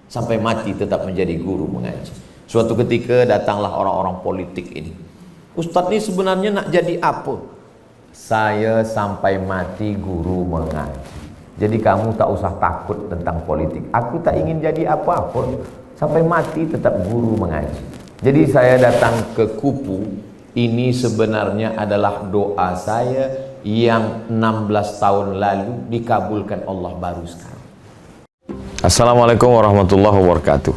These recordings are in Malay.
sampai mati tetap menjadi guru mengaji. Suatu ketika datanglah orang-orang politik ini. Ustadz ini sebenarnya nak jadi apa? Saya sampai mati guru mengaji. Jadi kamu tak usah takut tentang politik. Aku tak ingin jadi apa-apa. Sampai mati tetap guru mengaji. Jadi saya datang ke Kupu. Ini sebenarnya adalah doa saya yang 16 tahun lalu dikabulkan Allah baru sekarang. Assalamualaikum warahmatullahi wabarakatuh.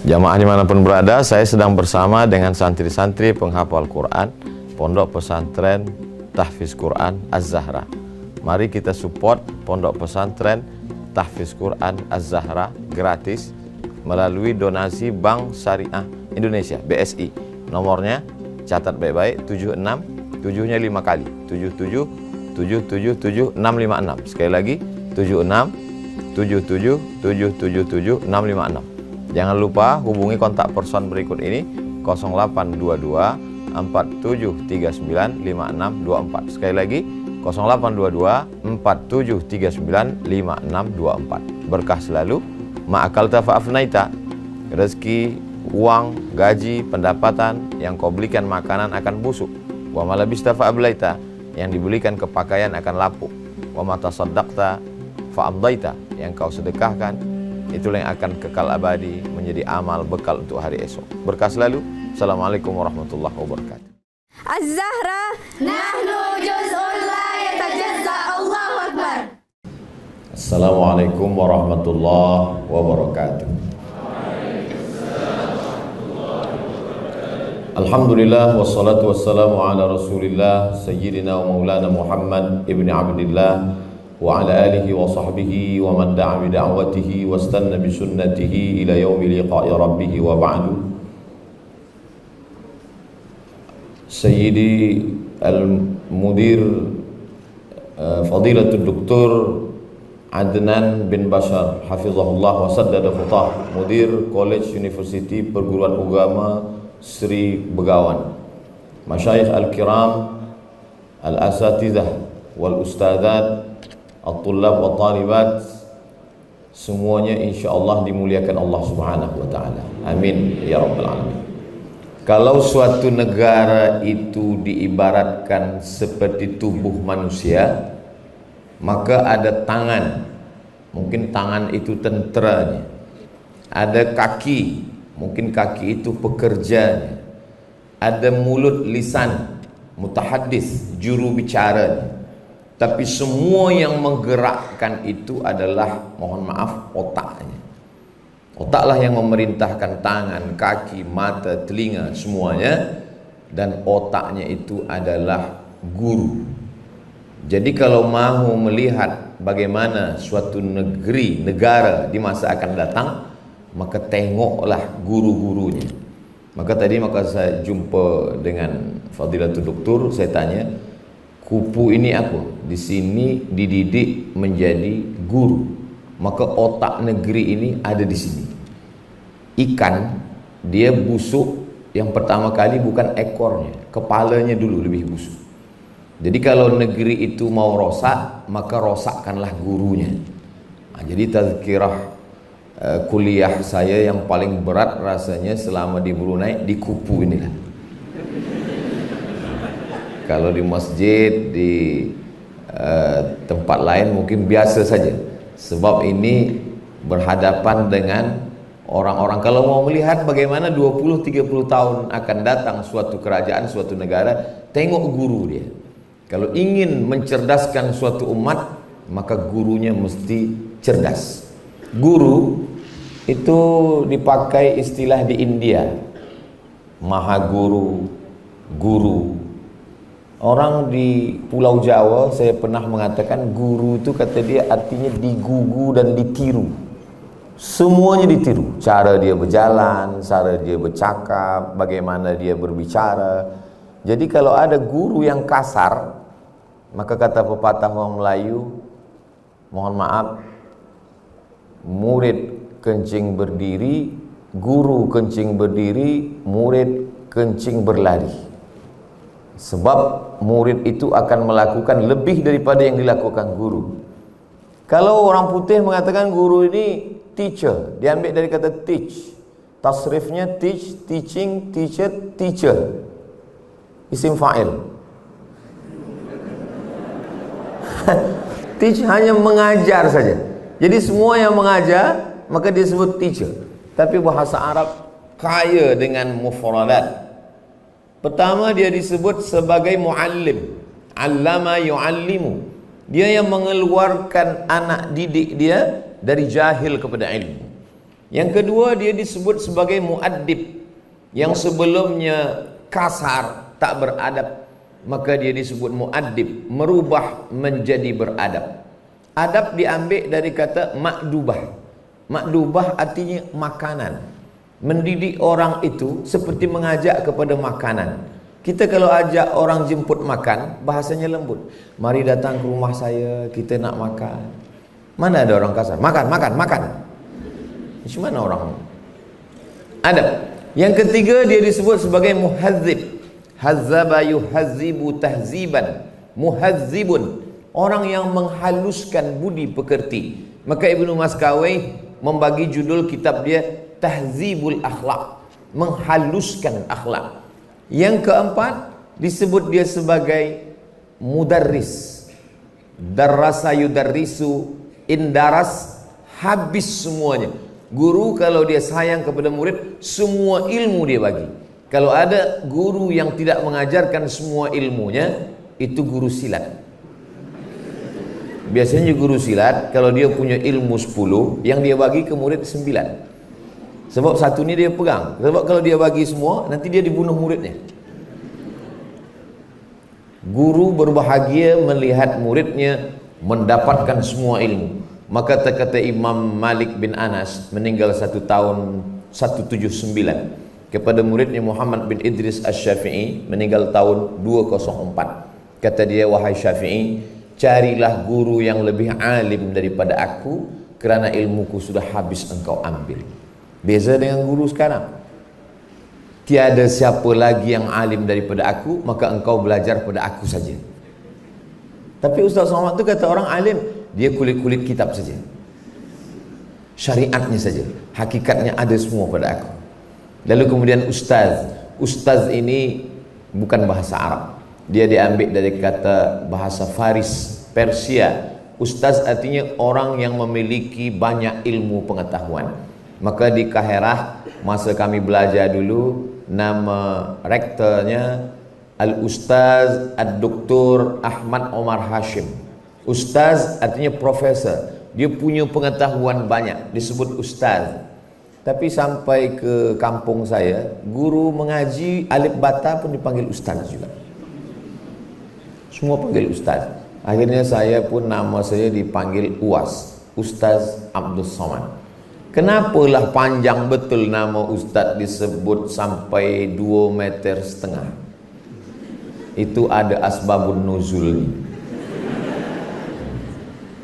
Jamaah dimanapun berada, saya sedang bersama dengan santri-santri penghafal Quran Pondok Pesantren Tahfiz Quran Az-Zahra. Mari kita support Pondok Pesantren Tahfiz Quran Az-Zahra gratis melalui donasi Bank Syariah Indonesia BSI. Nomornya catat baik-baik, 76 7-nya 5 kali, 77 777 656. Sekali lagi 76 77 777 656. Jangan lupa hubungi kontak person berikut ini 0822 4739 5624. Sekali lagi 0822 4739 5624. Berkah selalu, ma'akalta fa'afnaita. Rezeki, uang, gaji, pendapatan yang kau belikan makanan akan busuk. Wa malabista fa'ablaita, yang dibelikan ke pakaian akan lapuk. Wa mata saddaqta fa'amdaita, yang kau sedekahkan itulah yang akan kekal abadi menjadi amal bekal untuk hari esok. Berkah selalu. Assalamualaikum warahmatullahi wabarakatuh. Az-Zahra nahnu juz'un la yatajazza. Allahu Akbar. Assalamualaikum warahmatullahi wabarakatuh. Alhamdulillah wassalatu wassalamu ala Rasulillah sayyidina wa maulana Muhammad ibni Abdillah wa ala alihi wa sahbihi wa man da'a bi da'watihi wastanna bi sunnatihi ila yaumi liqa'i rabbih wa ba'du. Sayyidi al-mudir Fadilatul Doktor Adnan bin Bashar hafizahullah wa saddada khutah, mudir College University Perguruan Agama Sri Begawan, masyayikh al-kiram, al-asatizah wal ustadzat, at-tullab wa talibat, semuanya insyaallah dimuliakan Allah Subhanahu wa taala. Amin ya rabbal alamin. Kalau suatu negara itu diibaratkan seperti tubuh manusia, maka ada tangan, mungkin tangan itu tenteranya. Ada kaki, mungkin kaki itu pekerjanya. Ada mulut, lisan, mutahaddis, juru bicara. Tapi semua yang menggerakkan itu adalah, mohon maaf, otaknya. Otaklah yang memerintahkan tangan, kaki, mata, telinga, semuanya. Dan otaknya itu adalah guru. Jadi kalau mahu melihat bagaimana suatu negeri, negara di masa akan datang, maka tengoklah guru-gurunya. Maka saya jumpa dengan Fadilatul Doktor, saya tanya, Kupu ini apa? Di sini dididik menjadi guru. Maka otak negeri ini ada di sini. Ikan, dia busuk yang pertama kali bukan ekornya, kepalanya dulu lebih busuk. Jadi kalau negeri itu mau rosak, maka rosakkanlah gurunya. Nah, jadi tazkirah kuliah saya yang paling berat rasanya selama di Brunei di Kupu inilah. Kalau di masjid, di tempat lain mungkin biasa saja. Sebab ini berhadapan dengan orang-orang. Kalau mau melihat bagaimana 20-30 tahun akan datang suatu kerajaan, suatu negara, tengok guru dia. Kalau ingin mencerdaskan suatu umat, maka gurunya mesti cerdas. Guru itu dipakai istilah di India, Mahaguru, guru. Orang di Pulau Jawa, saya pernah mengatakan guru itu kata dia artinya digugu dan ditiru. Semuanya ditiru. Cara dia berjalan, cara dia bercakap, bagaimana dia berbicara. Jadi kalau ada guru yang kasar, maka kata pepatah orang Melayu, mohon maaf, murid kencing berdiri, guru kencing berdiri, murid kencing berlari. Sebab murid itu akan melakukan lebih daripada yang dilakukan guru. Kalau orang putih mengatakan guru ini teacher, diambil dari kata teach. Tasrifnya teach, teaching, teacher, teacher. Isim fa'il. Teach hanya mengajar saja. Jadi semua yang mengajar maka disebut teacher. Tapi bahasa Arab kaya dengan mufradat. Pertama dia disebut sebagai muallim. Allama yuallimu. Dia yang mengeluarkan anak didik dia dari jahil kepada ilmu. Yang kedua dia disebut sebagai muaddib. Yang sebelumnya kasar, tak beradab, maka dia disebut muaddib, merubah menjadi beradab. Adab diambil dari kata makdubah. Makdubah artinya makanan. Mendidik orang itu seperti mengajak kepada makanan. Kita kalau ajak orang jemput makan, bahasanya lembut. Mari datang ke rumah saya, kita nak makan. Mana ada orang kasar? Makan, makan, makan. Macam mana orang? Adab. Yang ketiga dia disebut sebagai muhazzib. Hazzaba yuhazzibu tahziban. Muhazzibun, orang yang menghaluskan budi pekerti. Maka Ibnu Maskawai membagi judul kitab dia Tahzibul Akhlak, menghaluskan akhlak. Yang keempat disebut dia sebagai mudarris. Darrasa yudarrisu, indaras, habis semuanya. Guru kalau dia sayang kepada murid, semua ilmu dia bagi. Kalau ada guru yang tidak mengajarkan semua ilmunya, itu guru silat. Biasanya guru silat kalau dia punya ilmu 10, yang dia bagi ke murid 9. Sebab satu ni dia pegang. Sebab kalau dia bagi semua, nanti dia dibunuh muridnya. Guru berbahagia melihat muridnya mendapatkan semua ilmu. Maka kata Imam Malik bin Anas, meninggal tahun 179, kepada muridnya Muhammad bin Idris Asy-Syafi'i, meninggal tahun 204. Kata dia, wahai Syafi'i, carilah guru yang lebih alim daripada aku, kerana ilmuku sudah habis engkau ambil. Beza dengan guru sekarang. Tiada siapa lagi yang alim daripada aku, maka engkau belajar pada aku saja. Tapi Ustaz Somad tu kata orang alim, dia kulit-kulit kitab saja. Syariatnya saja. Hakikatnya ada semua pada aku. Lalu kemudian ustaz. Ustaz ini bukan bahasa Arab. Dia diambil dari kata bahasa Faris, Persia. Ustaz artinya orang yang memiliki banyak ilmu pengetahuan. Maka di Kaherah, masa kami belajar dulu, nama rektornya Al-Ustaz Ad-Doktor Ahmad Omar Hashim. Ustaz artinya profesor. Dia punya pengetahuan banyak, disebut ustaz. Tapi sampai ke kampung saya, guru mengaji alif bata pun dipanggil ustaz juga. Semua panggil ustaz. Akhirnya saya pun nama saya dipanggil UAS, Ustaz Abdul Somad. Kenapalah panjang betul nama ustaz disebut sampai 2,5 meter. Itu ada asbabun nuzul.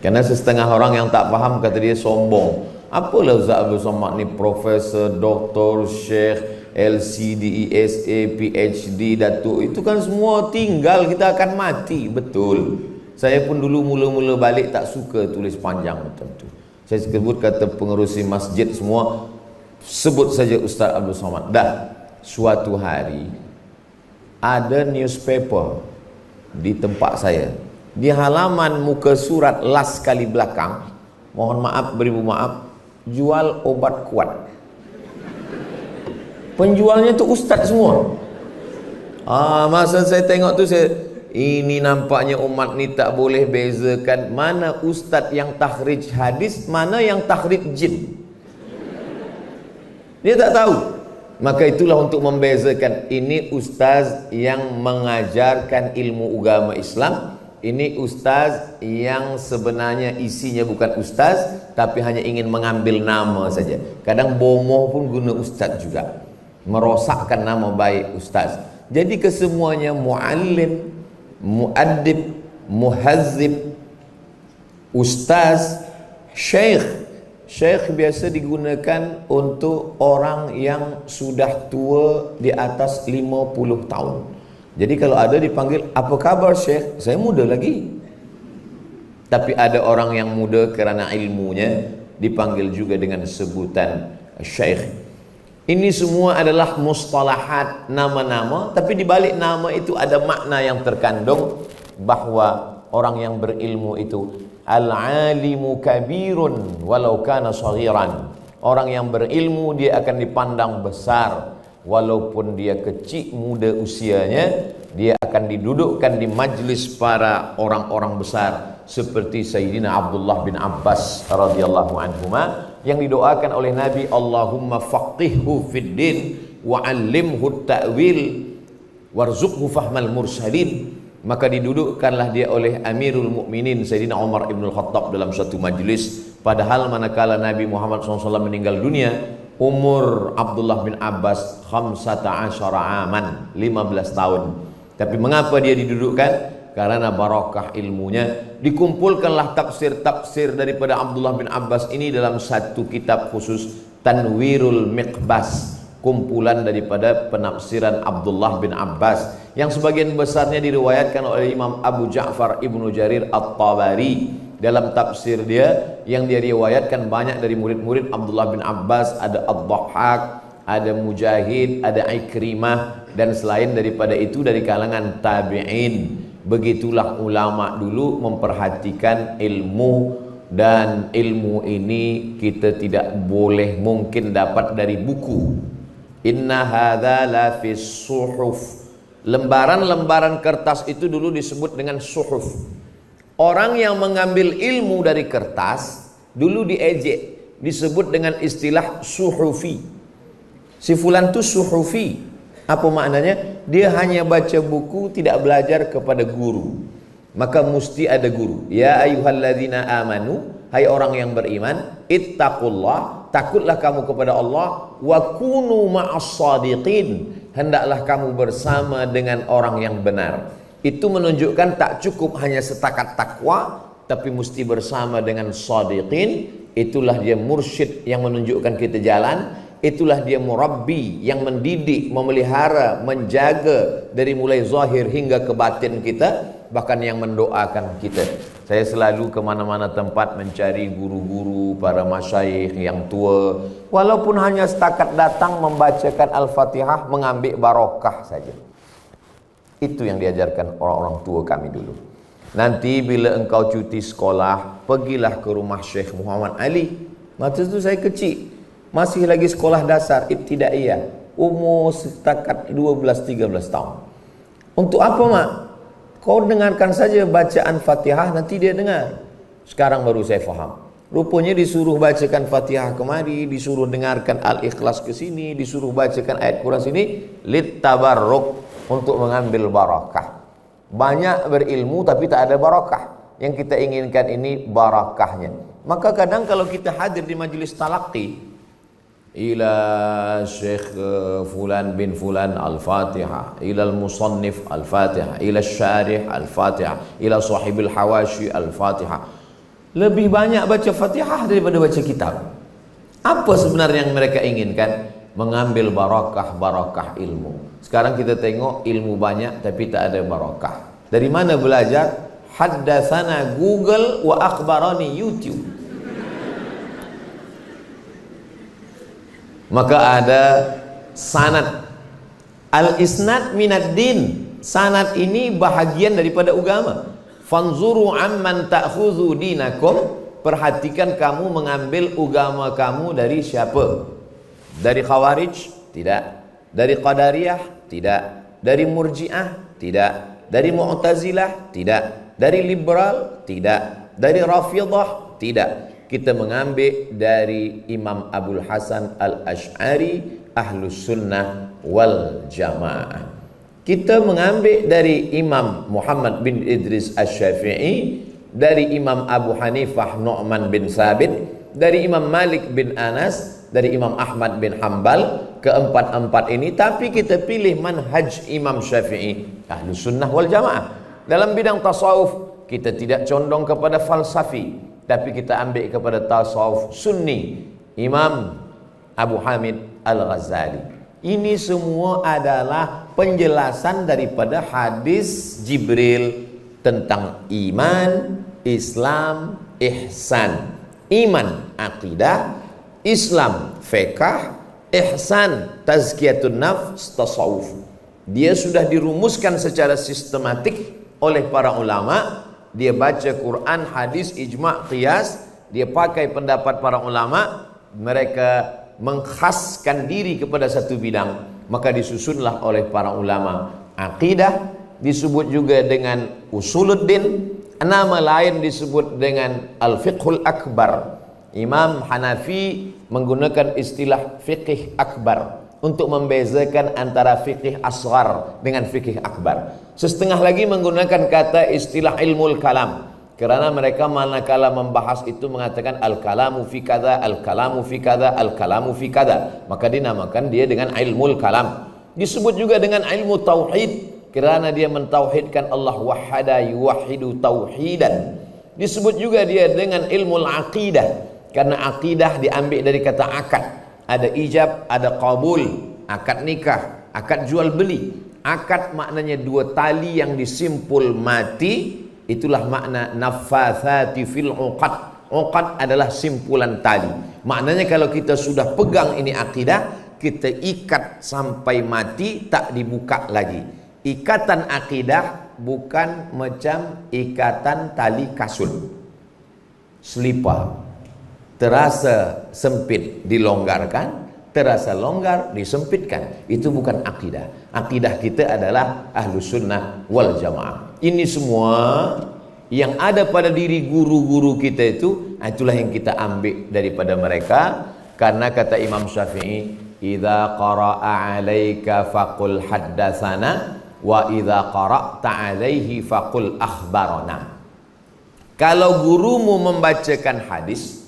Karena setengah orang yang tak faham kata dia sombong. Apalah Ustaz Abdul Somad ni profesor, doktor, syekh, LCD, ESA, PhD, datuk. Itu kan semua tinggal, kita akan mati. Betul. Saya pun dulu mula-mula balik tak suka tulis panjang macam tu. Saya sebut kata pengerusi masjid semua, sebut saja Ustaz Abdul Somad. Dah, suatu hari ada newspaper di tempat saya. Di halaman muka surat last kali belakang, mohon maaf, beribu maaf, jual obat kuat. Penjualnya tu ustaz semua. Masa saya tengok tu ini nampaknya umat ni tak boleh bezakan mana ustaz yang takhrij hadis, mana yang takhrij jin. Dia tak tahu. Maka itulah untuk membezakan, ini ustaz yang mengajarkan ilmu agama Islam, ini ustaz yang sebenarnya isinya bukan ustaz, tapi hanya ingin mengambil nama saja. Kadang bomoh pun guna ustaz juga, merosakkan nama baik ustaz. Jadi kesemuanya muallim, muaddib, muhazzib, ustaz, syekh. Syekh biasa digunakan untuk orang yang sudah tua di atas 50 tahun. Jadi kalau ada dipanggil, apa kabar Syekh? Saya muda lagi. Tapi ada orang yang muda kerana ilmunya, dipanggil juga dengan sebutan syekh. Ini semua adalah mustalahat, nama-nama, tapi di balik nama itu ada makna yang terkandung, bahwa orang yang berilmu itu al-alimu kabirun walau kana saghiran. Orang yang berilmu dia akan dipandang besar walaupun dia kecil muda usianya, dia akan didudukkan di majlis para orang-orang besar seperti Sayyidina Abdullah bin Abbas radhiyallahu anhuma yang didoakan oleh Nabi, Allahumma faqihhu fid din wa 'allimhu ta'wil warzuqhu fahmal mursalin. Maka didudukkanlah dia oleh Amirul Mukminin Sayyidina Umar ibn al-Khattab dalam satu majlis, padahal manakala Nabi Muhammad SAW meninggal dunia, umur Abdullah bin Abbas 15 aman, 15 tahun. Tapi mengapa dia didudukkan? Karena barokah ilmunya. Dikumpulkanlah tafsir-tafsir daripada Abdullah bin Abbas ini dalam satu kitab khusus, Tanwirul Miqbas, kumpulan daripada penafsiran Abdullah bin Abbas, yang sebagian besarnya diriwayatkan oleh Imam Abu Ja'far Ibnu Jarir At-Tabari dalam tafsir dia, yang dia riwayatkan banyak dari murid-murid Abdullah bin Abbas. Ada Ad-Dhahhak, ada Mujahid, ada Ikrimah, dan selain daripada itu dari kalangan tabi'in. Begitulah ulama dulu memperhatikan ilmu, dan ilmu ini kita tidak boleh mungkin dapat dari buku. Inna hadza la fis suhuf. Lembaran-lembaran kertas itu dulu disebut dengan suhuf. Orang yang mengambil ilmu dari kertas dulu diejek, disebut dengan istilah suhufi. Si fulan itu suhufi. Apa maknanya? Dia hanya baca buku, tidak belajar kepada guru. Maka mesti ada guru. Ya ayyuhalladzina amanu, hai orang yang beriman, ittaqullah, takutlah kamu kepada Allah, wa kunu ma'as shadiqin, hendaklah kamu bersama dengan orang yang benar. Itu menunjukkan tak cukup hanya setakat takwa, tapi mesti bersama dengan shadiqin. Itulah dia mursyid yang menunjukkan kita jalan. Itulah dia murabbi yang mendidik, memelihara, menjaga dari mulai zahir hingga ke batin kita, bahkan yang mendoakan kita. Saya selalu kemana-mana tempat mencari guru-guru, para masyayikh yang tua, walaupun hanya setakat datang membacakan Al-Fatihah, mengambil barokah saja. Itu yang diajarkan orang-orang tua kami dulu. Nanti bila engkau cuti sekolah, pergilah ke rumah Syekh Muhammad Ali. Masa itu saya kecil, masih lagi sekolah dasar ibtidaiyah, umur setakat 12-13 tahun. Untuk apa mak? Kau dengarkan saja bacaan Fatihah, nanti dia dengar. Sekarang baru saya faham. Rupanya disuruh bacakan Fatihah kemari, disuruh dengarkan Al-Ikhlas ke sini, disuruh bacakan ayat Quran sini, lit tabarruk, untuk mengambil barakah. Banyak berilmu tapi tak ada barakah. Yang kita inginkan ini barakahnya. Maka kadang kalau kita hadir di majlis talaqi, ila Syekh Fulan bin Fulan Al-Fatihah, ila al-musannif Al-Fatihah, ila syarih Al-Fatihah, ila sahibil hawashi Al-Fatihah. Lebih banyak baca Fatihah daripada baca kitab. Apa sebenarnya yang mereka inginkan? Mengambil barakah ilmu. Sekarang kita tengok ilmu banyak tapi tak ada barakah. Dari mana belajar? Haddatsana Google wa akhbarani YouTube. Maka ada sanad. Al-isnad minad din. Sanad ini bahagian daripada agama. Fanzuru amman ta'khudhu dinakum. Perhatikan kamu mengambil agama kamu dari siapa? Dari Khawarij? Tidak. Dari Qadariyah? Tidak. Dari Murji'ah? Tidak. Dari Mu'tazilah? Tidak. Dari Liberal? Tidak. Dari Rafidhah? Tidak. Kita mengambil dari Imam Abul Hasan Al-Ash'ari, Ahlus Sunnah wal Jamaah. Kita mengambil dari Imam Muhammad bin Idris Asy-Syafi'i, dari Imam Abu Hanifah Nu'man bin Sabit, dari Imam Malik bin Anas, dari Imam Ahmad bin Hanbal. Keempat-empat ini, tapi kita pilih manhaj Imam Syafi'i, Ahlus Sunnah wal Jamaah. Dalam bidang tasawuf, kita tidak condong kepada falsafi, tapi kita ambil kepada tasawuf sunni, Imam Abu Hamid Al-Ghazali. Ini semua adalah penjelasan daripada hadis Jibril tentang iman, Islam, ihsan. iman, akidah, Islam, fiqh, ihsan, tazkiyatun nafs, tasawuf. Dia sudah dirumuskan secara sistematik oleh para ulama. Dia baca Quran, hadis, ijma', qiyas, dia pakai pendapat para ulama, mereka mengkhaskan diri kepada satu bidang, maka disusunlah oleh para ulama. Akidah disebut juga dengan usuluddin, nama lain disebut dengan al-fiqhul akbar. Imam Hanafi menggunakan istilah fiqh akbar untuk membezakan antara fikih asghar dengan fikih akbar. Sesetengah lagi menggunakan kata istilah ilmul kalam, kerana mereka manakala membahas itu mengatakan al-kalamu fi kadza, al-kalamu fi kadza, al-kalamu fi kadza, maka dinamakan dia dengan ilmul kalam. Disebut juga dengan ilmu tauhid, kerana dia mentauhidkan Allah, wahada yuwahidu tauhidan. Disebut juga dia dengan ilmu aqidah, karena aqidah diambil dari kata akad. Ada ijab, ada qabul, akad nikah, akad jual beli. Akad maknanya dua tali yang disimpul mati, itulah makna naffathati fil uqad. Uqad adalah simpulan tali. Maknanya kalau kita sudah pegang ini akidah, kita ikat sampai mati, tak dibuka lagi. Ikatan akidah bukan macam ikatan tali kasut, selipar. Terasa sempit dilonggarkan, terasa longgar disempitkan. Itu bukan akidah. Akidah kita adalah Ahlus Sunnah wal Jamaah. Ini semua yang ada pada diri guru-guru kita itu, itulah yang kita ambil daripada mereka. Karena kata Imam Syafi'i, idza qara'a 'alaika faqul haddatsana wa idza qara'ta 'alaihi faqul akhbarana. Kalau gurumu membacakan hadis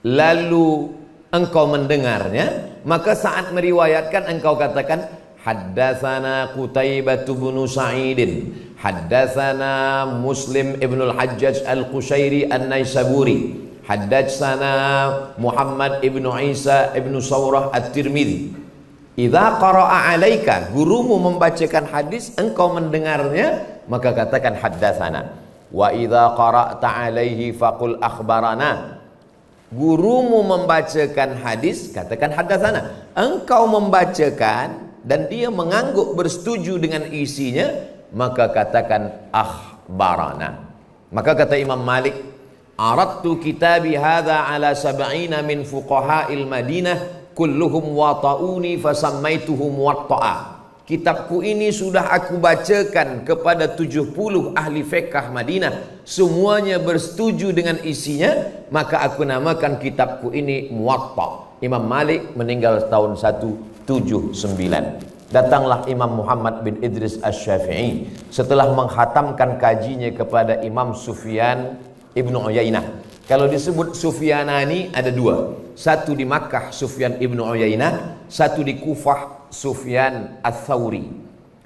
lalu engkau mendengarnya, maka saat meriwayatkan engkau katakan haddatsana Qutaibah bin Sa'idin, haddatsana Muslim ibn al-Hajjaj al-Qushairi an-Naisaburi, haddatsana Muhammad ibn Isa ibn Sawrah at-Tirmidzi. Idza qara'a 'alaika, gurumu membacakan hadis, engkau mendengarnya, maka katakan haddatsana. Wa idza qara'ta 'alaihi faqul akhbarana. Gurumu membacakan hadis, katakan haddatsana. Engkau membacakan dan dia mengangguk bersetuju dengan isinya, maka katakan akhbarana. Maka kata Imam Malik, aradtu kitabi hadza ala sab'ina min fuqaha'il Madinah kulluhum wata'uni fasammaituhum watta'a. Kitabku ini sudah aku bacakan kepada 70 ahli fiqh Madinah, semuanya bersetuju dengan isinya, maka aku namakan kitabku ini Muwatta. Imam Malik meninggal tahun 179. Datanglah Imam Muhammad bin Idris Asy-Syafi'i setelah menghatamkan kajinya kepada Imam Sufyan ibnu Uyainah. Kalau disebut Sufyanani ada dua, satu di Makkah Sufyan ibnu Uyainah, satu di Kufah Sufyan Ats-Tsauri.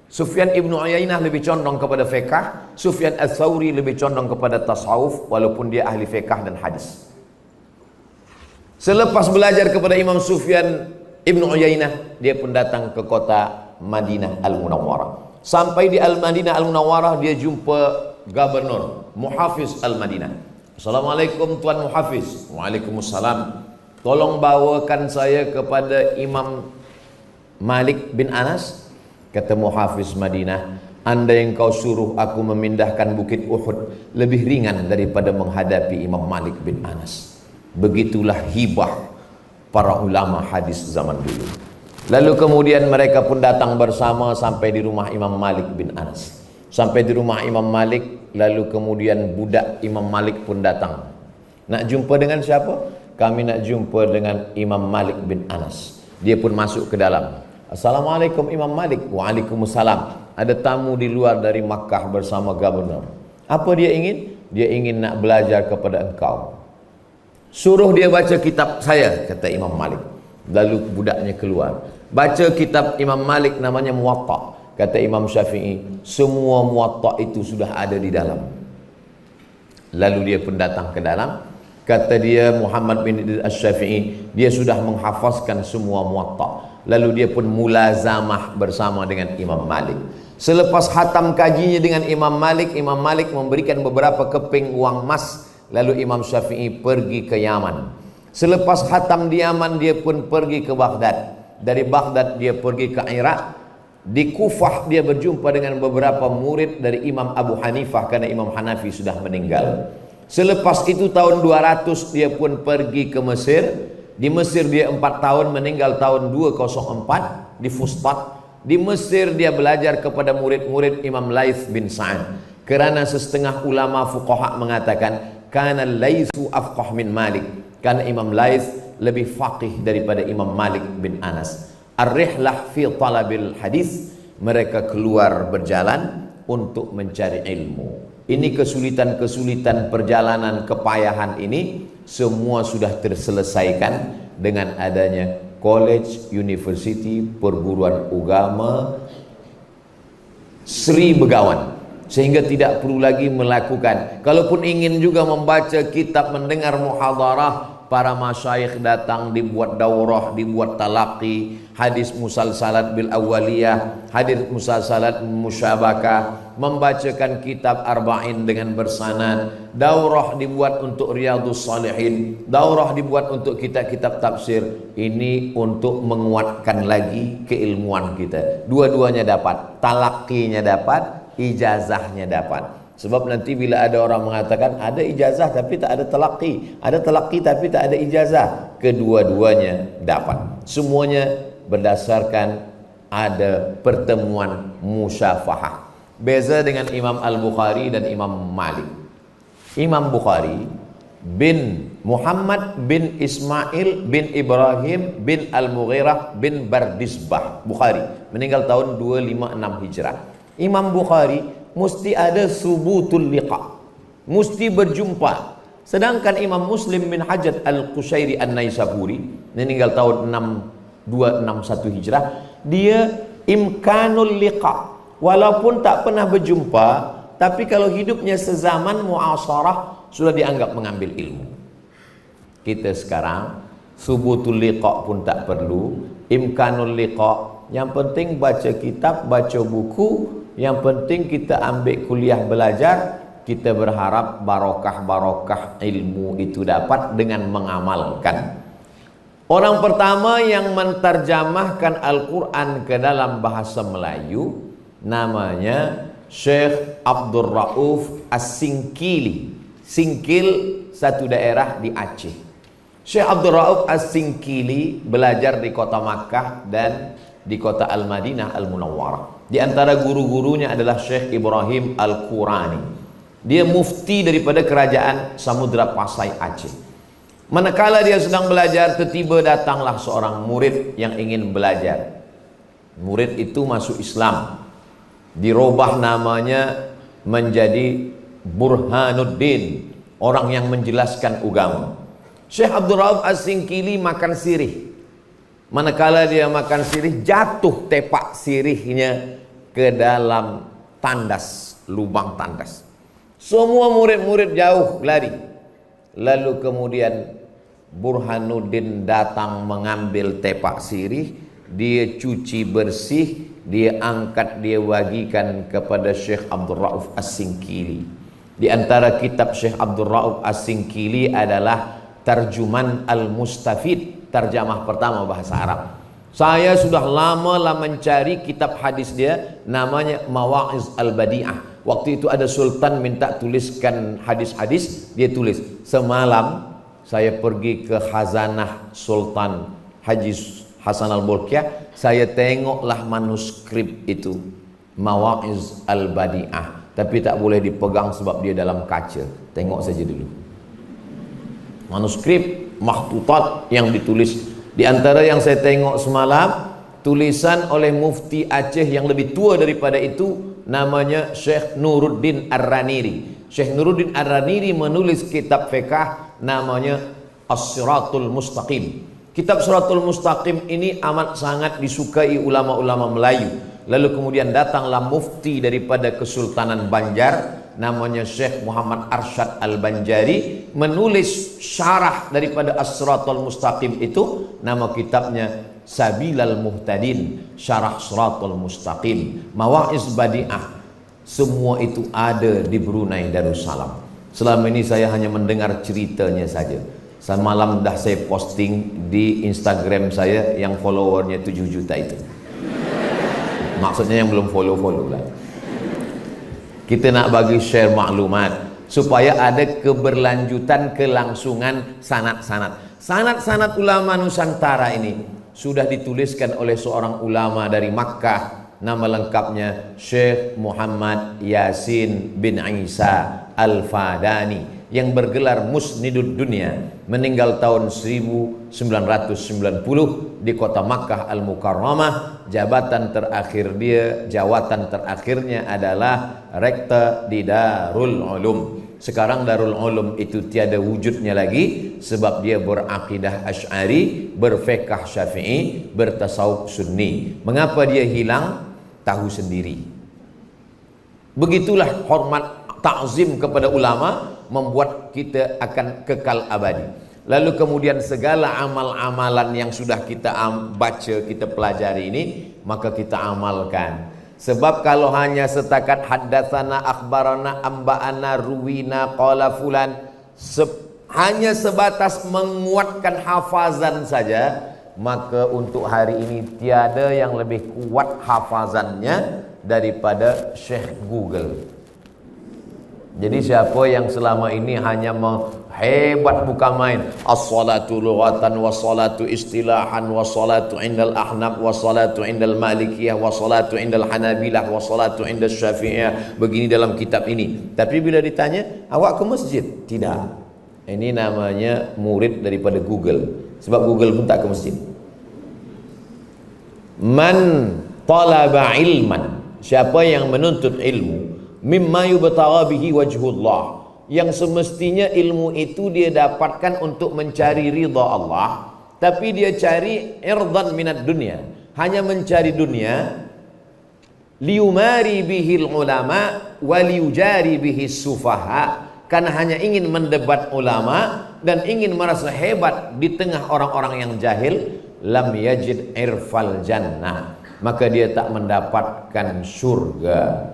Sufyan ibnu Uyainah lebih condong kepada fiqh, Sufyan Ats-Tsauri lebih condong kepada tasawuf, walaupun dia ahli fiqh dan hadis. Selepas belajar kepada Imam Sufyan ibnu Uyainah, dia pun datang ke kota Madinah Al-Munawwarah. Sampai di Al-Madinah Al-Munawwarah, dia jumpa Gubernur Muhafiz Al-Madinah. Assalamualaikum Tuan Muhafiz. Waalaikumsalam. Tolong bawakan saya kepada Imam Malik bin Anas. Kata Muhafiz Madinah, andai engkau suruh aku memindahkan bukit Uhud, lebih ringan daripada menghadapi Imam Malik bin Anas. Begitulah hibah para ulama hadis zaman dulu. Lalu kemudian mereka pun datang bersama sampai di rumah Imam Malik bin Anas. Sampai di rumah Imam Malik, lalu kemudian budak Imam Malik pun datang. Nak jumpa dengan siapa? Kami nak jumpa dengan Imam Malik bin Anas. Dia pun masuk ke dalam. Assalamualaikum Imam Malik. Waalaikumsalam. Ada tamu di luar dari Makkah bersama gubernur. Apa dia ingin? Dia ingin nak belajar kepada engkau. Suruh dia baca kitab saya, kata Imam Malik. Lalu budaknya keluar. Baca kitab Imam Malik namanya Muwatta. Kata Imam Syafi'i, semua Muwatta itu sudah ada di dalam. Lalu dia pun datang ke dalam. Kata dia Muhammad bin Idris Asy-Syafi'i, dia sudah menghafazkan semua Muwatta. Lalu dia pun mulazamah bersama dengan Imam Malik. Selepas khatam kajinya dengan Imam Malik, Imam Malik memberikan beberapa keping uang emas Lalu Imam Syafi'i pergi ke Yaman. Selepas khatam di Yaman, dia pun pergi ke Baghdad. Dari Baghdad dia pergi ke Irak. Di Kufah dia berjumpa dengan beberapa murid dari Imam Abu Hanifah, karena Imam Hanafi sudah meninggal. Selepas itu tahun 200 dia pun pergi ke Mesir. Di Mesir dia 4 tahun, meninggal tahun 204 di Fustat. Di Mesir dia belajar kepada murid-murid Imam Laits bin Sa'ad. Kerana setengah ulama fuqaha mengatakan kana Laitsu afqah min Malik, karena Imam Laits lebih faqih daripada Imam Malik bin Anas. Ar-rihlah fi talabil hadis, mereka keluar berjalan untuk mencari ilmu. Ini kesulitan-kesulitan perjalanan kepayahan ini semua sudah terselesaikan dengan adanya college, university, perguruan agama Sri Begawan. Sehingga tidak perlu lagi melakukan, kalaupun ingin juga membaca kitab, mendengar muhadarah, para masyayikh datang, dibuat daurah, dibuat talaqi, hadis musalsalat bil awaliyah, hadis musalsalat musyabakah, membacakan kitab arba'in dengan bersanad, daurah dibuat untuk riyadhus salihin, daurah dibuat untuk kitab-kitab tafsir. Ini untuk menguatkan lagi keilmuan kita. Dua-duanya dapat, talaqinya dapat, ijazahnya dapat. Sebab nanti bila ada orang mengatakan ada ijazah tapi tak ada talaqi, ada talaqi tapi tak ada ijazah, kedua-duanya dapat. Semuanya berdasarkan ada pertemuan musyafahah. Beza dengan Imam Al-Bukhari dan Imam Malik. Imam Bukhari bin Muhammad bin Ismail bin Ibrahim bin Al-Mughirah bin Bardisbah Bukhari, meninggal tahun 256 Hijrah. Imam Bukhari mesti ada subutul liqa, mesti berjumpa. Sedangkan Imam Muslim bin Hajjaj Al-Qushairi An-Naisaburi, meninggal tahun 6261 Hijrah, dia imkanul liqa, walaupun tak pernah berjumpa, tapi kalau hidupnya sezaman muasarah sudah dianggap mengambil ilmu. Kita sekarang subutul liqa pun tak perlu, imkanul liqa, yang penting baca kitab, baca buku. Yang penting kita ambil kuliah belajar, kita berharap barokah-barokah ilmu itu dapat dengan mengamalkan. Orang pertama yang menterjemahkan Al-Quran ke dalam bahasa Melayu namanya Syekh Abdul Rauf As-Singkili. Singkil satu daerah di Aceh. Syekh Abdul Rauf As-Singkili belajar di kota Makkah dan di kota Al-Madinah Al-Munawwarah. Di antara guru-gurunya adalah Syekh Ibrahim Al-Qurani. Dia mufti daripada kerajaan Samudra Pasai Aceh. Manakala dia sedang belajar, tiba-tiba datanglah seorang murid yang ingin belajar. Murid itu masuk Islam, dirubah namanya menjadi Burhanuddin, orang yang menjelaskan agama. Syekh Abdul Rauf As-Singkili makan sirih. Manakala dia makan sirih, jatuh tepak sirihnya ke dalam tandas, lubang tandas. Semua murid-murid jauh lari. Lalu kemudian Burhanuddin datang mengambil tepak sirih, dia cuci bersih, dia angkat, dia bagikan kepada Syekh Abdul Rauf As-Singkili. Di antara kitab Syekh Abdul Rauf As-Singkili adalah Tarjuman Al-Mustafid, terjemah pertama bahasa Arab. Saya sudah lama mencari kitab hadis dia, namanya Mawa'iz Al-Badi'ah. Waktu itu ada sultan minta tuliskan hadis-hadis, dia tulis. Semalam saya pergi ke khazanah Sultan Haji Hasan Al-Bolkiah, saya tengoklah manuskrip itu, Mawa'iz Al-Badi'ah. Tapi tak boleh dipegang sebab dia dalam kaca. Tengok saja dulu. Manuskrip makhtutat yang ditulis. Di antara yang saya tengok semalam, tulisan oleh mufti Aceh yang lebih tua daripada itu, namanya Syekh Nuruddin Ar-Raniri. Syekh Nuruddin Ar-Raniri menulis kitab fiqh namanya As-Siratul Mustaqim. Kitab Siratul Mustaqim ini amat sangat disukai ulama-ulama Melayu. Lalu kemudian datanglah mufti daripada Kesultanan Banjar, namanya Syekh Muhammad Arsyad Al-Banjari, menulis syarah daripada As-Siratul Mustaqim itu. Nama kitabnya Sabilal Muhtadin, Syarah Siratul Mustaqim, Mawa'iz Badi'ah. Semua itu ada di Brunei Darussalam. Selama ini saya hanya mendengar ceritanya saja. Semalam dah saya posting di Instagram saya yang followernya 7 juta itu. Maksudnya yang belum follow lah. Kita nak bagi share maklumat supaya ada keberlanjutan, kelangsungan sanad-sanad. Sanad-sanad ulama Nusantara ini sudah dituliskan oleh seorang ulama dari Makkah, nama lengkapnya Syekh Muhammad Yasin bin Isa Al-Fadani, yang bergelar Musnidud Dunia, meninggal tahun 1990 di kota Makkah Al-Mukarramah. Jawatan terakhirnya adalah rektor di Darul Ulum. Sekarang Darul Ulum itu tiada wujudnya lagi, sebab dia berakidah Asy'ari, berfiqh Syafi'i, bertasawuf Sunni. Mengapa dia hilang? Tahu sendiri. Begitulah hormat, ta'zim kepada ulama membuat kita akan kekal abadi. Lalu kemudian segala amal-amalan yang sudah kita baca, kita pelajari ini, maka kita amalkan. Sebab kalau hanya setakat haddatsana, akhbarana, amba'ana, ruwina, qala fulan, hanya sebatas menguatkan hafazan saja, maka untuk hari ini tiada yang lebih kuat hafazannya daripada Syekh Google. Jadi siapa yang selama ini hanya hebat bukan main, as-salatu lughatan was-salatu istilahan was-salatu indal ahnaf was-salatu indal malikiyah was-salatu indal hanabilah was-salatu indal syafi'iyah, begini dalam kitab ini. Tapi bila ditanya, awak ke masjid? Tidak. Ini namanya murid daripada Google. Sebab Google pun tak ke masjid. Man talaba ilman, siapa yang menuntut ilmu, mimma yubtagha bihi wajhullah, yang semestinya ilmu itu dia dapatkan untuk mencari ridha Allah, tapi dia cari irdan minad dunya, hanya mencari dunia, liumari bihil ulama wa liujari bihis sufaha, karena hanya ingin mendebat ulama dan ingin merasa hebat di tengah orang-orang yang jahil, lam yajid irfal jannah, maka dia tak mendapatkan surga.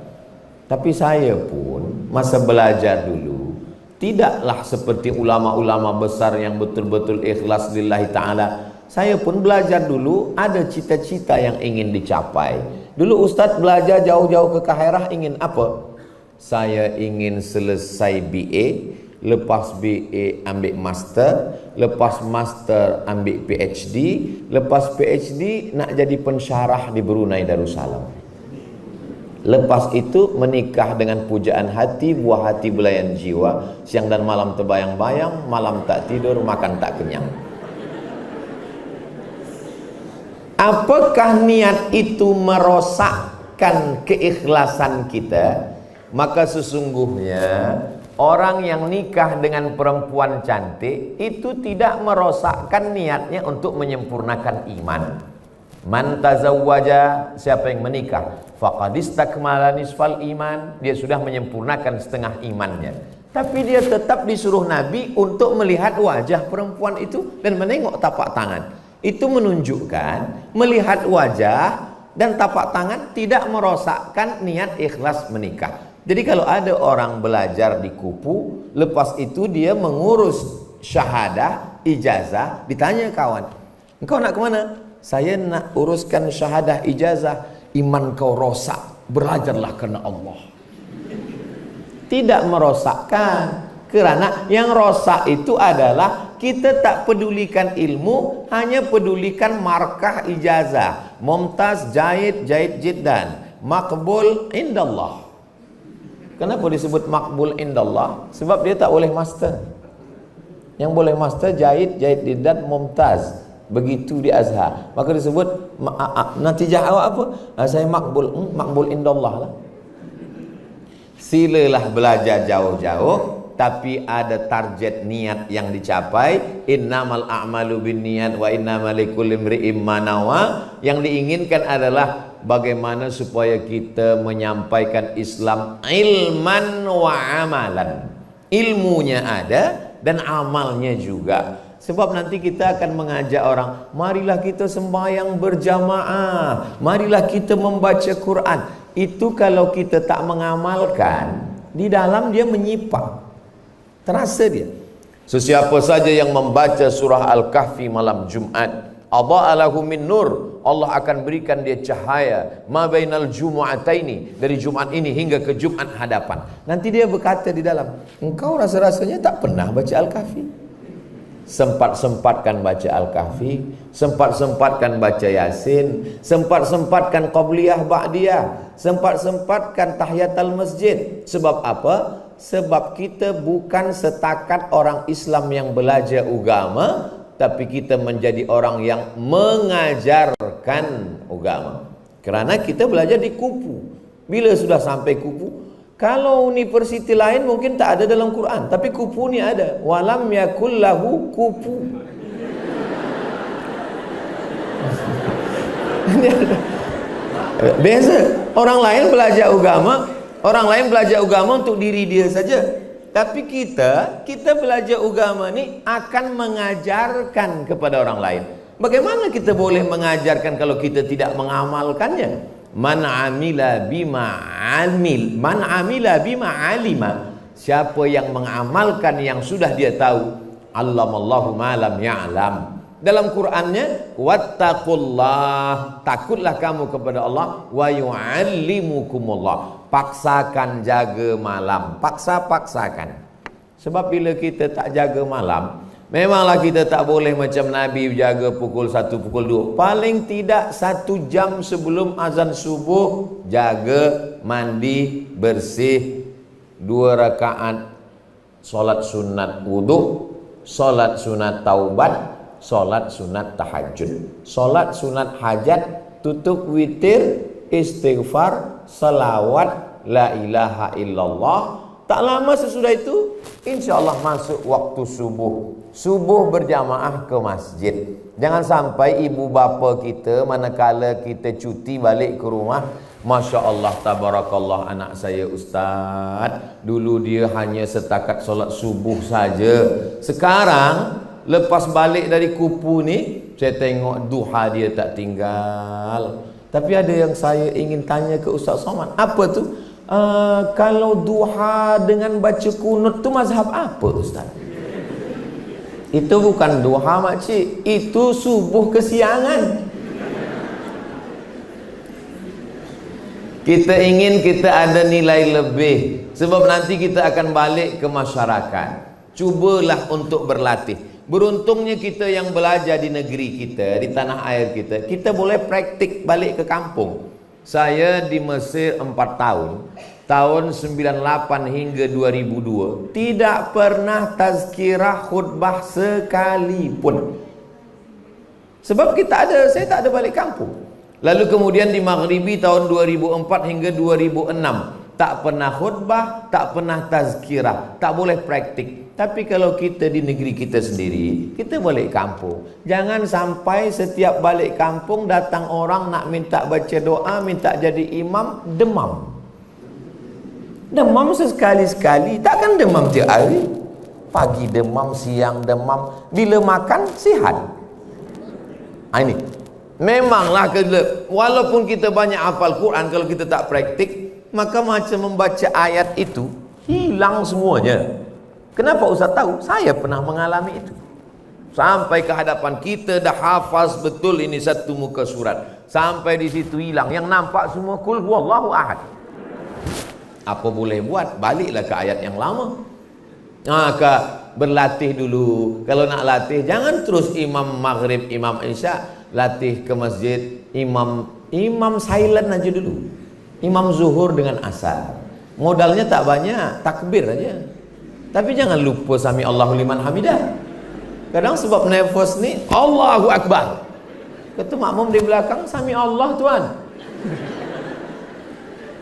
Tapi saya pun masa belajar dulu tidaklah seperti ulama-ulama besar yang betul-betul ikhlas lillahi ta'ala. Saya pun belajar dulu ada cita-cita yang ingin dicapai. Dulu Ustadz belajar jauh-jauh ke Kaherah ingin apa? Saya ingin selesai BA, lepas BA ambil master, lepas master ambil PhD, lepas PhD nak jadi pensyarah di Brunei Darussalam. Lepas itu menikah dengan pujaan hati, buah hati belayan jiwa, siang dan malam terbayang-bayang, malam tak tidur, makan tak kenyang. Apakah niat itu merosakkan keikhlasan kita? Maka sesungguhnya orang yang nikah dengan perempuan cantik itu tidak merosakkan niatnya untuk menyempurnakan iman. Man tazawwaja, siapa yang menikah, faqad istakmala nisfal iman, dia sudah menyempurnakan setengah imannya. Tapi dia tetap disuruh Nabi untuk melihat wajah perempuan itu dan menengok tapak tangan. Itu menunjukkan melihat wajah dan tapak tangan tidak merosakkan niat ikhlas menikah. Jadi kalau ada orang belajar di kupu, lepas itu dia mengurus syahadah, ijazah, ditanya kawan, engkau nak ke mana? Saya nak uruskan syahadah ijazah. Iman kau rosak, belajarlah karena Allah. Tidak merosakkan, kerana yang rosak itu adalah kita tak pedulikan ilmu, hanya pedulikan markah ijazah. Mumtaz, jahid, jahid jiddan, makbul indallah. Kenapa disebut makbul indallah? Sebab dia tak boleh master. Yang boleh master jahid, jahid jiddan, mumtaz. Begitu di Azhar, maka disebut natijah awak apa? Saya makbul, makbul indallah lah. Silalah belajar jauh-jauh, tapi ada target niat yang dicapai. Innamal a'malu binniyat wa innamal likulli imri'in ma nawa. Yang diinginkan adalah bagaimana supaya kita menyampaikan Islam ilman wa amalan. Ilmunya ada dan amalnya juga. Sebab nanti kita akan mengajak orang, marilah kita sembahyang berjamaah, marilah kita membaca Quran. Itu kalau kita tak mengamalkan, di dalam dia menyipak. Terasa dia. Sesiapa saja yang membaca surah Al-Kahfi malam Jumat, adha'alahu min nur, Allah akan berikan dia cahaya ma bainal jumu'ataini, dari Jumat ini hingga ke Jumat hadapan. Nanti dia berkata di dalam, engkau rasa-rasanya tak pernah baca Al-Kahfi. Sempat-sempatkan baca Al-Kahfi, sempat-sempatkan baca Yasin, sempat-sempatkan Qabliyah Ba'diyah, sempat-sempatkan Tahiyatul Masjid. Sebab apa? Sebab kita bukan setakat orang Islam yang belajar agama, tapi kita menjadi orang yang mengajarkan agama. Kerana kita belajar di kupu. Bila sudah sampai kupu, kalau universiti lain mungkin tak ada dalam Quran, tapi kupu ni ada. Walam yakul lahu kupu. Biasa orang lain belajar agama, untuk diri dia saja. Tapi kita belajar agama ni akan mengajarkan kepada orang lain. Bagaimana kita boleh mengajarkan kalau kita tidak mengamalkannya? Man amila bima alima. Siapa yang mengamalkan yang sudah dia tahu, allamallahu ma lam ya'lam. Dalam Qur'annya, wattaqullah, takutlah kamu kepada Allah, wa yu'allimukumullah. Paksakan jaga malam, paksakan. Sebab bila kita tak jaga malam, memanglah kita tak boleh macam Nabi jaga pukul 1, pukul 2. Paling tidak 1 jam sebelum azan subuh, jaga mandi bersih, 2 rakaat solat sunat wudu, solat sunat taubat, solat sunat tahajud, solat sunat hajat, tutup witir, istighfar, salawat, la ilaha illallah. Tak lama sesudah itu, insya Allah masuk waktu subuh berjamaah ke masjid. Jangan sampai ibu bapa kita manakala kita cuti balik ke rumah, Masya Allah, tabarakallah, anak saya ustaz, dulu dia hanya setakat solat subuh saja. Sekarang lepas balik dari kupu ni, saya tengok duha dia tak tinggal. Tapi ada yang saya ingin tanya ke Ustaz Somad, apa tu? Kalau duha dengan baca kunut tu mazhab apa Ustaz? Itu bukan duha makcik, itu subuh kesiangan. Kita ingin kita ada nilai lebih, sebab nanti kita akan balik ke masyarakat. Cubalah untuk berlatih. Beruntungnya kita yang belajar di negeri kita, di tanah air kita, kita boleh praktik balik ke kampung. Saya di Mesir 4 tahun, tahun 98 hingga 2002, tidak pernah tazkirah khutbah sekalipun. Sebab saya tak ada balik kampung. Lalu kemudian di Maghribi tahun 2004 hingga 2006, tak pernah khutbah, tak pernah tazkirah, tak boleh praktik. Tapi kalau kita di negeri kita sendiri, kita balik kampung. Jangan sampai setiap balik kampung datang orang nak minta baca doa, minta jadi imam, demam. Demam sesekali-sekali, takkan demam tiap hari. Pagi demam, siang demam, bila makan sihat. Ini memanglah, walaupun kita banyak hafal Quran, kalau kita tak praktik, maka macam membaca ayat itu hilang semuanya. Kenapa Ustaz tahu? Saya pernah mengalami itu. Sampai ke hadapan kita dah hafaz betul ini satu muka surat, sampai di situ hilang, yang nampak semua kul huwallahu ahad. Apa boleh buat? Baliklah ke ayat yang lama. Maka berlatih dulu. Kalau nak latih, jangan terus imam maghrib, imam isya, latih ke masjid imam silent aja dulu. Imam zuhur dengan asar. Modalnya tak banyak, takbir aja. Tapi jangan lupa sami Allahu liman hamidah. Kadang sebab nervous ni, Allahu Akbar. Kata makmum di belakang, sami Allah Tuhan.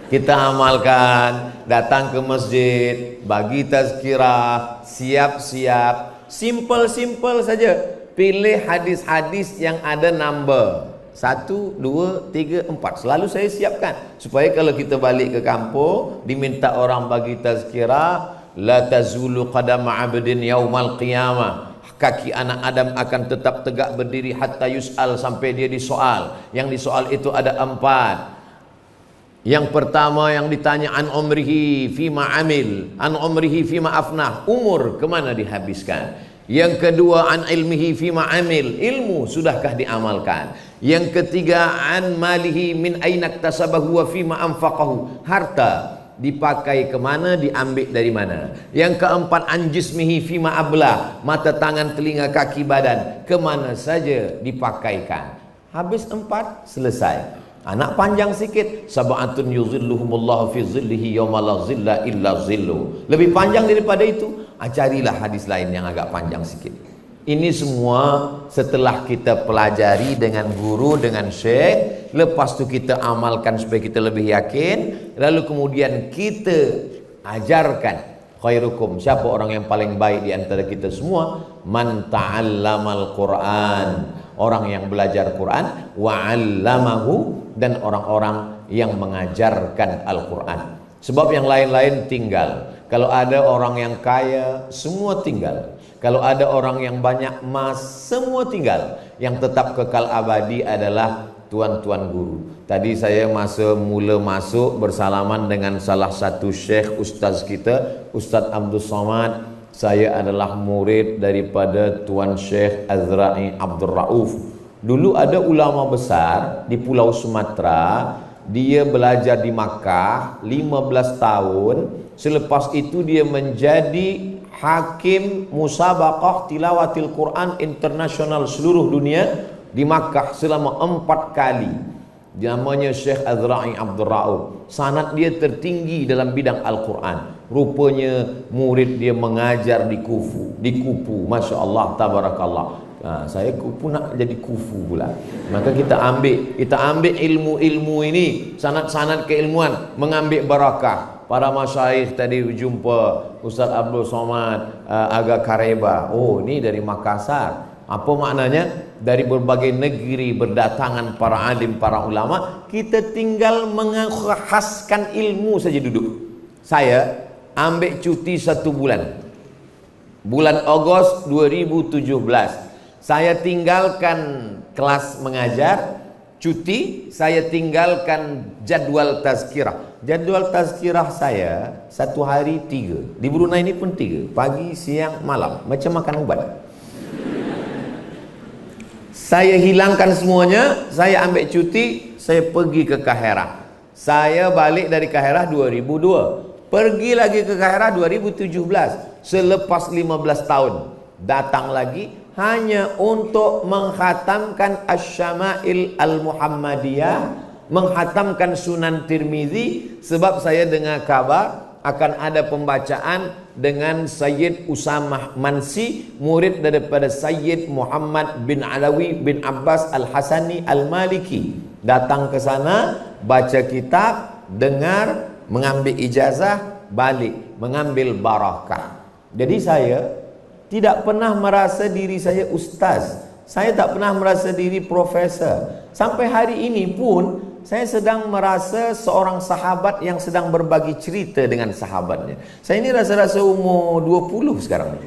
Kita amalkan, datang ke masjid, bagi tazkirah, siap-siap, simple-simple saja. Pilih hadis-hadis yang ada number 1, 2, 3, 4. Selalu saya siapkan, supaya kalau kita balik ke kampung, diminta orang bagi tazkirah, la tazulu qadama 'abdin yaumal qiyamah. Kaki anak Adam akan tetap tegak berdiri hatta yus'al, sampai dia disoal. Yang disoal itu ada 4. Yang pertama yang ditanya an umrihi fima amil, an umrihi fima afnah, umur kemana dihabiskan. Yang kedua an ilmihi fima amil, ilmu sudahkah diamalkan. Yang ketiga an malihi min aina iktasabahu wa fima anfaqahu, harta dipakai kemana, diambil dari mana. Yang keempat an jismihi fima abla, mata, tangan, telinga, kaki, badan, kemana saja dipakaikan. Habis 4, selesai. Anak panjang sikit, sab'atun yuzilluhumullahu fi zillihi yawma la zilla illa zillu. Lebih panjang daripada itu, carilah hadis lain yang agak panjang sikit. Ini semua setelah kita pelajari dengan guru, dengan syekh, lepas tu kita amalkan supaya kita lebih yakin, lalu kemudian kita ajarkan. Khairukum, siapa orang yang paling baik di antara kita semua? Man ta'allamal Qur'an, orang yang belajar Quran, wa 'allamahu, dan orang-orang yang mengajarkan Al-Quran. Sebab yang lain-lain tinggal. Kalau ada orang yang kaya, semua tinggal. Kalau ada orang yang banyak emas, semua tinggal. Yang tetap kekal abadi adalah tuan-tuan guru. Tadi saya mula masuk bersalaman dengan salah satu syekh ustaz kita, Ustaz Abdul Somad. Saya adalah murid daripada Tuan Syekh Azra'i Abdul Rauf. Dulu ada ulama besar di Pulau Sumatera, dia belajar di Makkah 15 tahun. Selepas itu dia menjadi hakim musabaqah tilawatil Quran internasional seluruh dunia di Makkah selama 4 kali. Namanya Syekh Azra'i Abdul Rauf. Sanad dia tertinggi dalam bidang Al-Quran. Rupanya murid dia mengajar di Kufu, Masya Allah, tabarakallah. Saya pun nak jadi kufu pula. Maka kita ambil ilmu-ilmu ini, sanad-sanad keilmuan, mengambil barakah. Para masyayikh tadi jumpa Ustaz Abdul Somad Aga Kareba. Oh, ini dari Makassar. Apa maknanya? Dari berbagai negeri berdatangan para alim, para ulama. Kita tinggal menghaskan ilmu saja duduk. Saya ambil cuti 1 bulan. Bulan Ogos 2017. Saya tinggalkan kelas mengajar, cuti, saya tinggalkan jadwal tazkirah. Jadwal tazkirah saya 1 hari 3. Di Brunei ini pun 3. Pagi, siang, malam. Macam makan ubat. Saya hilangkan semuanya, saya ambil cuti, saya pergi ke Kaherah. Saya balik dari Kaherah 2002. Pergi lagi ke Kaherah 2017. Selepas 15 tahun. Datang lagi. Hanya untuk menghatamkan Asy-Syama'il Al-Muhammadiyah, menghatamkan Sunan Tirmizi. Sebab saya dengar kabar akan ada pembacaan dengan Sayyid Usamah Mansi, murid daripada Sayyid Muhammad bin Alawi bin Abbas Al-Hasani Al-Maliki. Datang ke sana, baca kitab, dengar, mengambil ijazah, balik, mengambil barakah. Jadi saya tidak pernah merasa diri saya ustaz. Saya tak pernah merasa diri profesor. Sampai hari ini pun saya sedang merasa seorang sahabat yang sedang berbagi cerita dengan sahabatnya. Saya ini rasa-rasa umur 20 sekarang.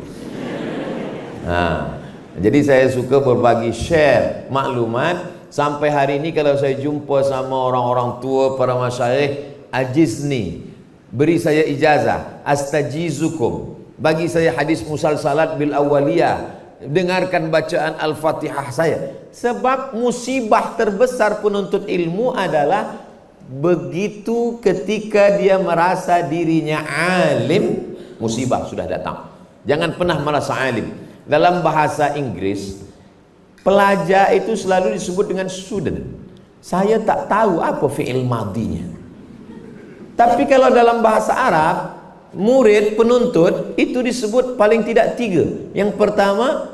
Jadi saya suka berbagi, share maklumat. Sampai hari ini kalau saya jumpa sama orang-orang tua, para masyayikh, ajizni, beri saya ijazah, astajizukum, bagi saya hadis musalsalat bil awaliyah, dengarkan bacaan Al-Fatihah saya. Sebab musibah terbesar penuntut ilmu adalah begitu ketika dia merasa dirinya alim, musibah sudah datang. Jangan pernah merasa alim. Dalam bahasa Inggris, pelajar itu selalu disebut dengan student. Saya tak tahu apa fi'il madinya. Tapi kalau dalam bahasa Arab, murid, penuntut, itu disebut paling tidak 3. Yang pertama,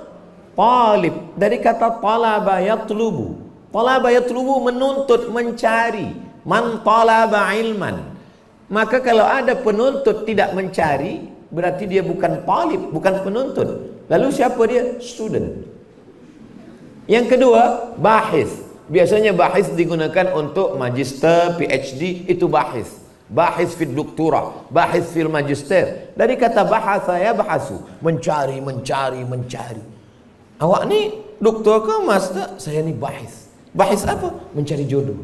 talib, dari kata talaba yatlubu. Talaba yatlubu, menuntut, mencari. Man talaba ilman. Maka kalau ada penuntut tidak mencari, berarti dia bukan talib, bukan penuntut. Lalu siapa dia? Student. Yang kedua, bahis. Biasanya bahis digunakan untuk magister, PhD, itu bahis. Bahis fil doktorah, bahis fil magister. Dari kata bahasa ya bahasu, mencari. Awak ni doktor ke master? Saya ni bahis. Bahis apa? Mencari jodoh.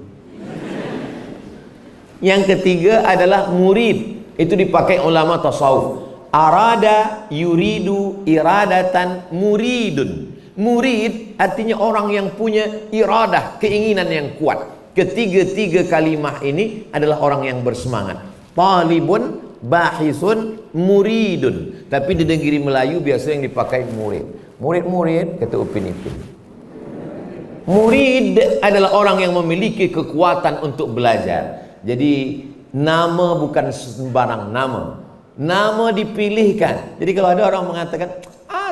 Yang ketiga adalah murid. Itu dipakai ulama tasawuf. Arada yuridu iradatan muridun. Murid artinya orang yang punya iradah, keinginan yang kuat. Ketiga-tiga kalimah ini adalah orang yang bersemangat. Talibun, bahisun, muridun. Tapi di negeri Melayu biasanya yang dipakai murid. Murid-murid, kata Upin Ipin. Murid adalah orang yang memiliki kekuatan untuk belajar. Jadi nama bukan sembarang nama. Nama dipilihkan. Jadi kalau ada orang mengatakan,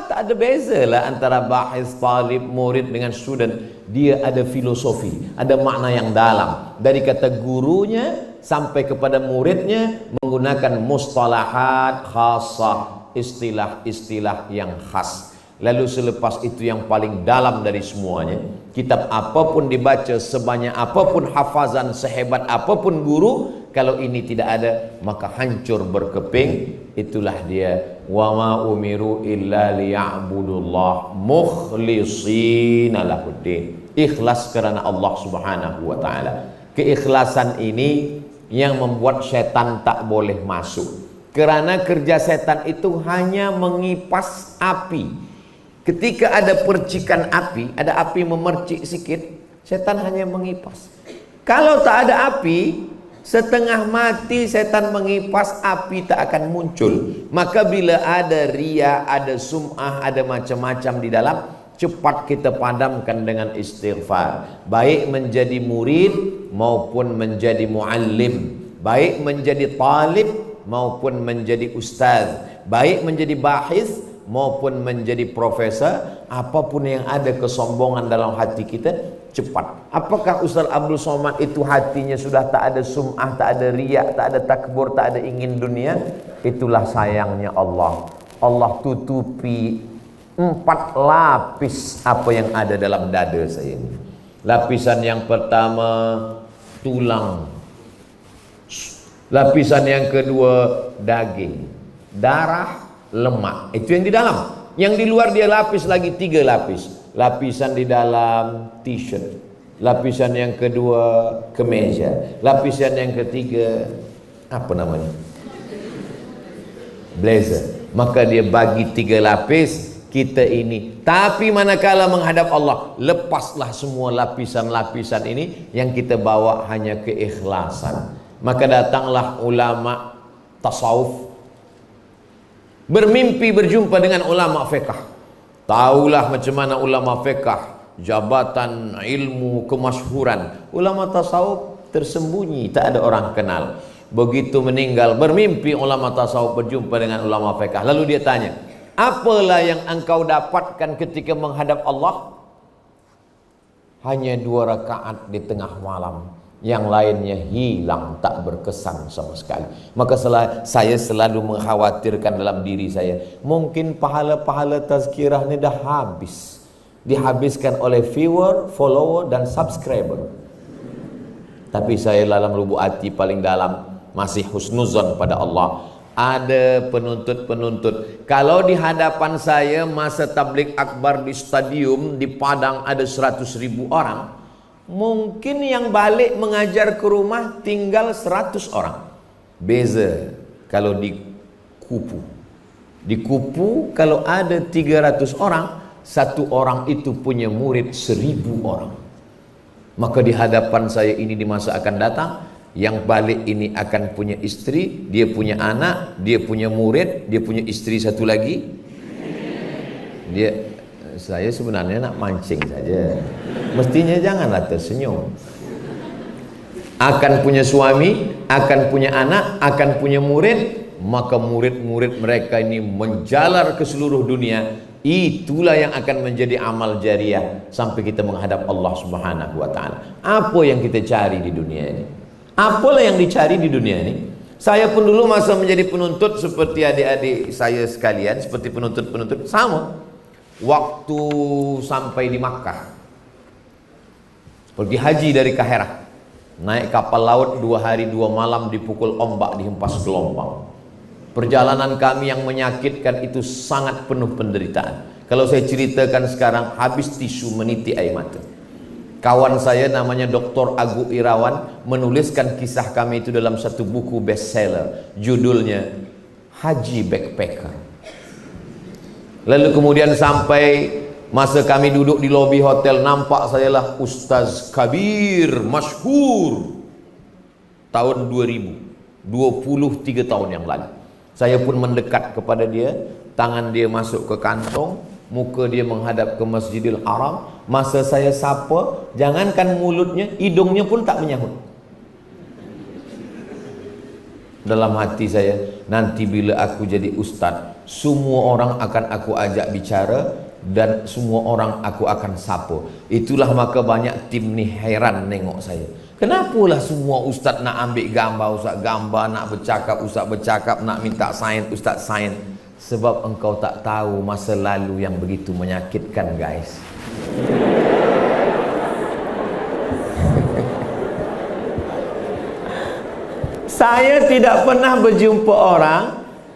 tak ada beza lah antara bahis, talib, murid dengan student. Dia ada filosofi, ada makna yang dalam. Dari kata gurunya sampai kepada muridnya menggunakan mustalahat khasah, istilah-istilah yang khas. Lalu selepas itu yang paling dalam dari semuanya, kitab apapun dibaca, sebanyak apapun hafazan, sehebat apapun guru, kalau ini tidak ada maka hancur berkeping. Itulah dia, wa ma umiru illa liya'budullah mukhlishina lahuddin. Ikhlas karena Allah Subhanahu wa taala. Keikhlasan ini yang membuat setan tak boleh masuk. Karena kerja setan itu hanya mengipas api. Ketika ada percikan api, ada api memercik sikit, setan hanya mengipas. Kalau tak ada api, setengah mati setan mengipas, api tak akan muncul. Maka bila ada riya, ada sum'ah, ada macam-macam di dalam, cepat kita padamkan dengan istighfar. Baik menjadi murid maupun menjadi muallim, baik menjadi talib maupun menjadi ustaz, baik menjadi bahis maupun menjadi profesor. Apapun yang ada kesombongan dalam hati kita, cepat. Apakah Ustaz Abdul Somad itu hatinya sudah tak ada sum'ah, tak ada riya, tak ada takbur, tak ada ingin dunia? Itulah sayangnya Allah. Allah tutupi 4 lapis apa yang ada dalam dada saya ini. Lapisan yang pertama tulang, lapisan yang kedua daging, darah, lemak. Itu yang di dalam. Yang di luar dia lapis lagi 3 lapis. Lapisan di dalam t-shirt, lapisan yang kedua kemeja, lapisan yang ketiga apa namanya, blazer. Maka dia bagi 3 lapis kita ini. Tapi manakala menghadap Allah, lepaslah semua lapisan-lapisan ini. Yang kita bawa hanya keikhlasan. Maka datanglah ulama tasawuf, bermimpi berjumpa dengan ulama fiqh. Taulah macam mana ulama fiqh, jabatan, ilmu, kemasyhuran. Ulama tasawuf tersembunyi, tak ada orang kenal. Begitu meninggal, bermimpi ulama tasawuf berjumpa dengan ulama fiqh. Lalu dia tanya, apalah yang engkau dapatkan ketika menghadap Allah? Hanya 2 rakaat di tengah malam, yang lainnya hilang, tak berkesan sama sekali. Maka saya selalu mengkhawatirkan dalam diri saya, mungkin pahala-pahala tazkirah ini dah habis, dihabiskan oleh viewer, follower dan subscriber. Tapi saya dalam lubuk hati paling dalam masih husnuzon pada Allah. Ada penuntut-penuntut. Kalau di hadapan saya masa tabligh akbar di stadium di Padang ada 100.000 orang, mungkin yang balik mengajar ke rumah tinggal 100 orang. Beza kalau di Kupu. Di Kupu kalau ada 300 orang, 1 orang itu punya murid 1000 orang. Maka di hadapan saya ini di masa akan datang, yang balik ini akan punya istri, dia punya anak, dia punya murid, dia punya istri satu lagi. Saya sebenarnya nak mancing saja. Mestinya janganlah tersenyum. Akan punya suami, akan punya anak, akan punya murid. Maka murid-murid mereka ini menjalar ke seluruh dunia. Itulah yang akan menjadi amal jariah sampai kita menghadap Allah Subhanahu wa ta'ala. Apa yang kita cari di dunia ini? Apalah yang dicari di dunia ini? Saya pun dulu masa menjadi penuntut seperti adik-adik saya sekalian, seperti penuntut-penuntut sama. Waktu sampai di Makkah, pergi haji dari Kaherah, naik kapal laut 2 hari 2 malam, dipukul ombak, dihempas gelombang. Perjalanan kami yang menyakitkan itu sangat penuh penderitaan. Kalau saya ceritakan sekarang habis tisu meniti air mata. Kawan saya namanya Dr. Agu Irawan menuliskan kisah kami itu dalam satu buku bestseller. Judulnya Haji Backpacker. Lalu kemudian sampai masa kami duduk di lobi hotel, nampak saya lah Ustaz Kabir masyhur tahun 2000, 23 tahun yang lalu. Saya pun mendekat kepada dia, tangan dia masuk ke kantong, muka dia menghadap ke Masjidil Haram. Masa saya sapa, jangankan mulutnya, hidungnya pun tak menyahut. Dalam hati saya, nanti bila aku jadi ustaz, semua orang akan aku ajak bicara dan semua orang aku akan sapa. Itulah maka banyak tim ni heran nengok saya. Kenapalah semua ustaz nak ambil gambar, ustaz gambar, nak bercakap, ustaz bercakap, nak minta sign, ustaz sign. Sebab engkau tak tahu masa lalu yang begitu menyakitkan, guys. Saya tidak pernah berjumpa orang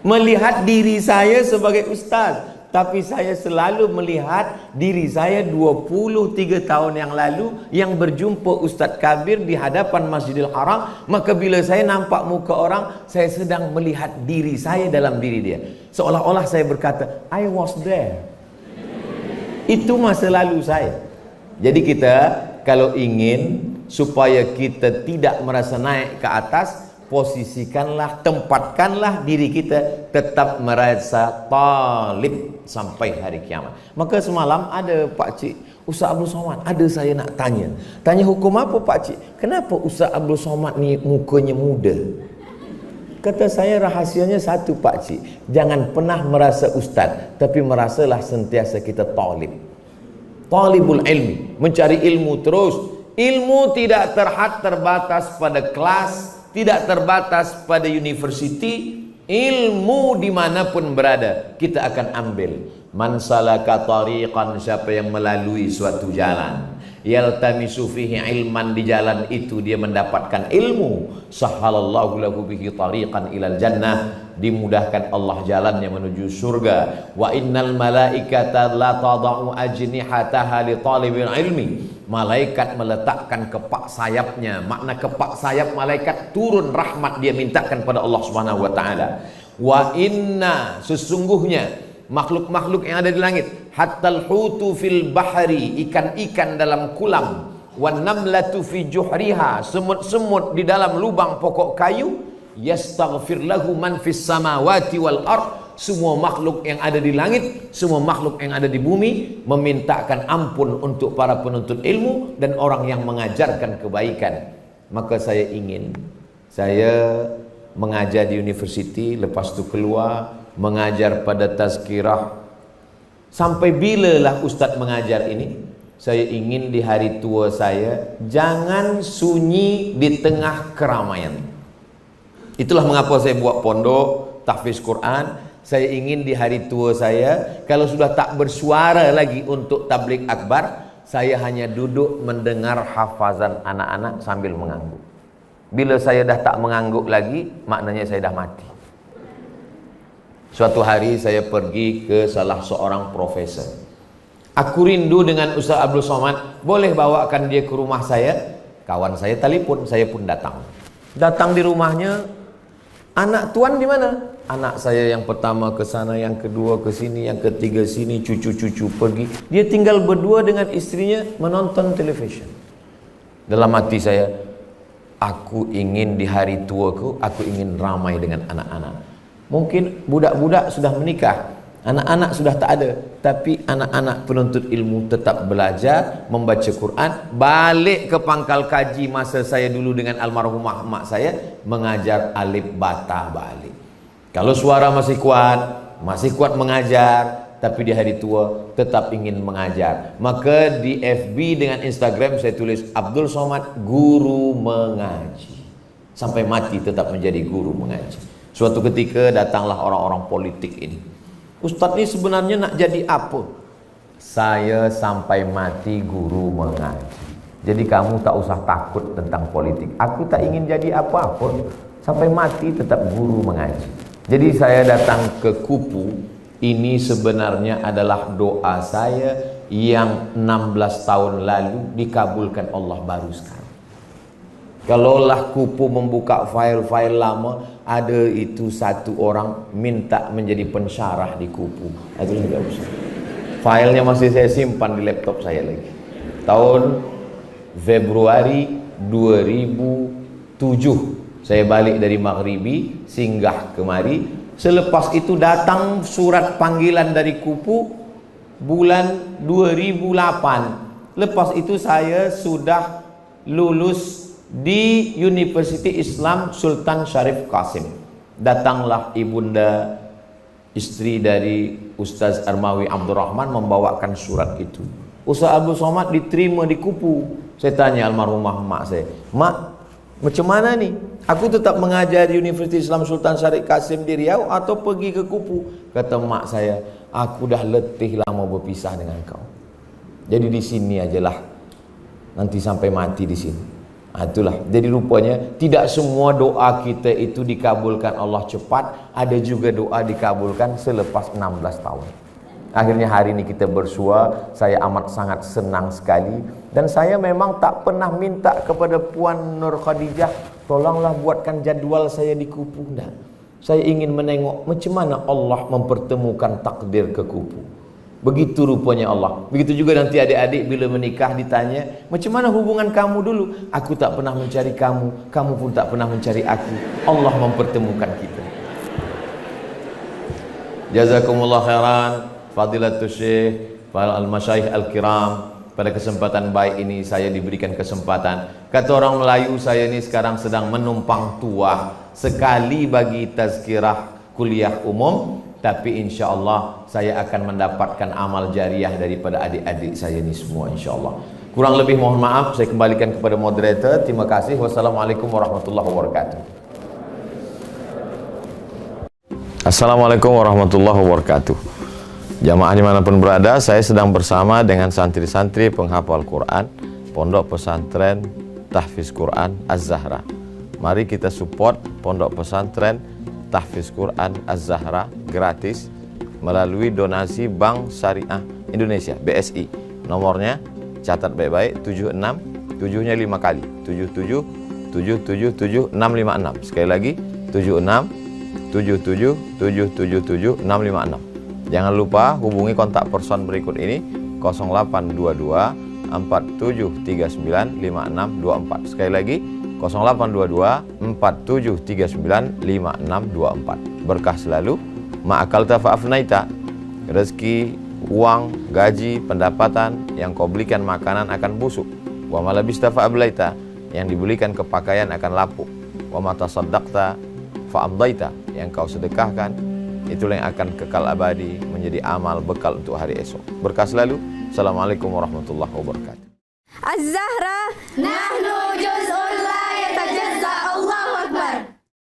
melihat diri saya sebagai ustaz, tapi saya selalu melihat diri saya 23 tahun yang lalu yang berjumpa Ustaz Kabir di hadapan Masjidil Haram. Maka bila saya nampak muka orang, saya sedang melihat diri saya dalam diri dia. Seolah-olah saya berkata, I was there. Itu masa lalu saya. Jadi kita kalau ingin supaya kita tidak merasa naik ke atas, posisikanlah, tempatkanlah diri kita tetap merasa talib sampai hari kiamat. Maka semalam ada Pakcik Ustaz Abdul Somad, ada saya nak tanya hukum apa Pakcik? Kenapa Ustaz Abdul Somad ni mukanya muda? Kata saya, rahasianya satu Pakcik, jangan pernah merasa ustaz, tapi merasalah sentiasa kita talib. Talibul ilmi, mencari ilmu terus. Ilmu tidak terbatas pada kelas, tidak terbatas pada universiti. Ilmu dimanapun berada kita akan ambil. Man salaka tariqan, siapa yang melalui suatu jalan, yaltamisu fihi ilman, di jalan itu dia mendapatkan ilmu, sahhalallahu lahu bihi tariqan ilal jannah, dimudahkan Allah jalannya menuju surga. Wa innal malaikata la tada'u ajnihataha li talibil ilmi, malaikat meletakkan kepak sayapnya. Makna kepak sayap malaikat turun rahmat, dia mintakan pada Allah Subhanahu wa taala. Wa inna, sesungguhnya makhluk-makhluk yang ada di langit, hattal hutu fil bahri, ikan-ikan dalam kulam, wan namlatu fi juhriha, semut-semut di dalam lubang pokok kayu, yastaghfir lahu man fis samawati wal ard, semua makhluk yang ada di langit, semua makhluk yang ada di bumi memintakan ampun untuk para penuntut ilmu dan orang yang mengajarkan kebaikan. Maka saya ingin, saya mengajar di universiti, lepas itu keluar mengajar pada tazkirah. Sampai bilalah Ustadz mengajar ini? Saya ingin di hari tua saya jangan sunyi di tengah keramaian. Itulah mengapa saya buat pondok tahfiz Quran. Saya ingin di hari tua saya, kalau sudah tak bersuara lagi untuk tabligh akbar, saya hanya duduk mendengar hafazan anak-anak sambil mengangguk. Bila saya dah tak mengangguk lagi, maknanya saya dah mati. Suatu hari saya pergi ke salah seorang profesor. Aku rindu dengan Ustaz Abdul Somad, boleh bawakan dia ke rumah saya? Kawan saya telefon, saya pun datang. Datang di rumahnya, anak tuan di mana? Anak saya yang pertama ke sana, yang kedua ke sini, yang ketiga sini, cucu-cucu pergi. Dia tinggal berdua dengan istrinya menonton televisyen. Dalam hati saya, aku ingin di hari tuaku, aku ingin ramai dengan anak-anak. Mungkin budak-budak sudah menikah, anak-anak sudah tak ada, tapi anak-anak penuntut ilmu tetap belajar, membaca Quran, balik ke pangkal kaji masa saya dulu dengan almarhumah mak saya, mengajar alif bata balik. Kalau suara masih kuat mengajar, tapi di hari tua tetap ingin mengajar. Maka di FB dengan Instagram saya tulis Abdul Somad guru mengaji. Sampai mati tetap menjadi guru mengaji. Suatu ketika datanglah orang-orang politik ini. Ustadz ini sebenarnya nak jadi apa? Saya sampai mati guru mengaji. Jadi kamu tak usah takut tentang politik. Aku tak ingin jadi apa-apa. Sampai mati tetap guru mengaji. Jadi saya datang ke Kupu. Ini sebenarnya adalah doa saya yang 16 tahun lalu dikabulkan Allah baru sekarang. Kalaulah Kupu membuka file-file lama, ada itu satu orang minta menjadi pensyarah di Kupu. Itu tidak usah. Filenya masih saya simpan di laptop saya lagi. Tahun Februari 2007 saya balik dari Maghribi, singgah kemari. Selepas itu datang surat panggilan dari Kupu bulan 2008. Lepas itu saya sudah lulus di University Islam Sultan Syarif Qasim. Datanglah ibunda istri dari Ustaz Armawi Abdurrahman membawakan surat itu. Ustaz Abdul Somad diterima di Kupu. Saya tanya almarhumah mak saya, "Mak, macam mana nih? Aku tetap mengajar di Universiti Islam Sultan Syarif Qasim di Riau atau pergi ke Kupu?" Kata mak saya, "Aku dah letih lama berpisah dengan kau. Jadi di sini ajalah. Nanti sampai mati di sini." Itulah. Jadi rupanya tidak semua doa kita itu dikabulkan Allah cepat, ada juga doa dikabulkan selepas 16 tahun. Akhirnya hari ini kita bersua, saya amat sangat senang sekali, dan saya memang tak pernah minta kepada Puan Nur Khadijah, tolonglah buatkan jadual saya di Kupu. Nah, saya ingin menengok macam mana Allah mempertemukan takdir ke Kupu. Begitu rupanya Allah. Begitu juga nanti adik-adik bila menikah ditanya, macam mana hubungan kamu dulu? Aku tak pernah mencari kamu, kamu pun tak pernah mencari aku. Allah mempertemukan kita. Jazakumullah khairan, Fadilatul Syekh, para al-masyayikh al-kiram. Pada kesempatan baik ini saya diberikan kesempatan. Kata orang Melayu, saya ini sekarang sedang menumpang tuah. Sekali bagi tazkirah kuliah umum, tapi insya Allah saya akan mendapatkan amal jariah daripada adik-adik saya ini semua insya Allah. Kurang lebih mohon maaf, saya kembalikan kepada moderator. Terima kasih. Wassalamualaikum warahmatullahi wabarakatuh. Assalamualaikum warahmatullahi wabarakatuh. Jamaah dimanapun berada, saya sedang bersama dengan santri-santri penghafal Quran Pondok Pesantren Tahfiz Quran Az-Zahra. Mari kita support Pondok Pesantren Tahfiz Quran Az-Zahra gratis melalui donasi Bank Syariah Indonesia BSI. Nomornya catat baik-baik, 76 7-nya 5 kali, 77 777 656. Sekali lagi 76 77 777 656. Jangan lupa hubungi kontak person berikut ini 0822 4739 5624. Sekali lagi 0822 4739 5624. Berkah selalu. Ma'akalta fa'afnaita. Rezeki, uang, gaji, pendapatan yang kau belikan makanan akan busuk. Wa malabista fa'ablaita. Yang dibelikan kepakaian akan lapuk. Wa matasaddaqta fa'amdaita. Yang kau sedekahkan, itulah yang akan kekal abadi menjadi amal bekal untuk hari esok. Berkah selalu. Assalamualaikum warahmatullahi wabarakatuh. Az-Zahra nahnu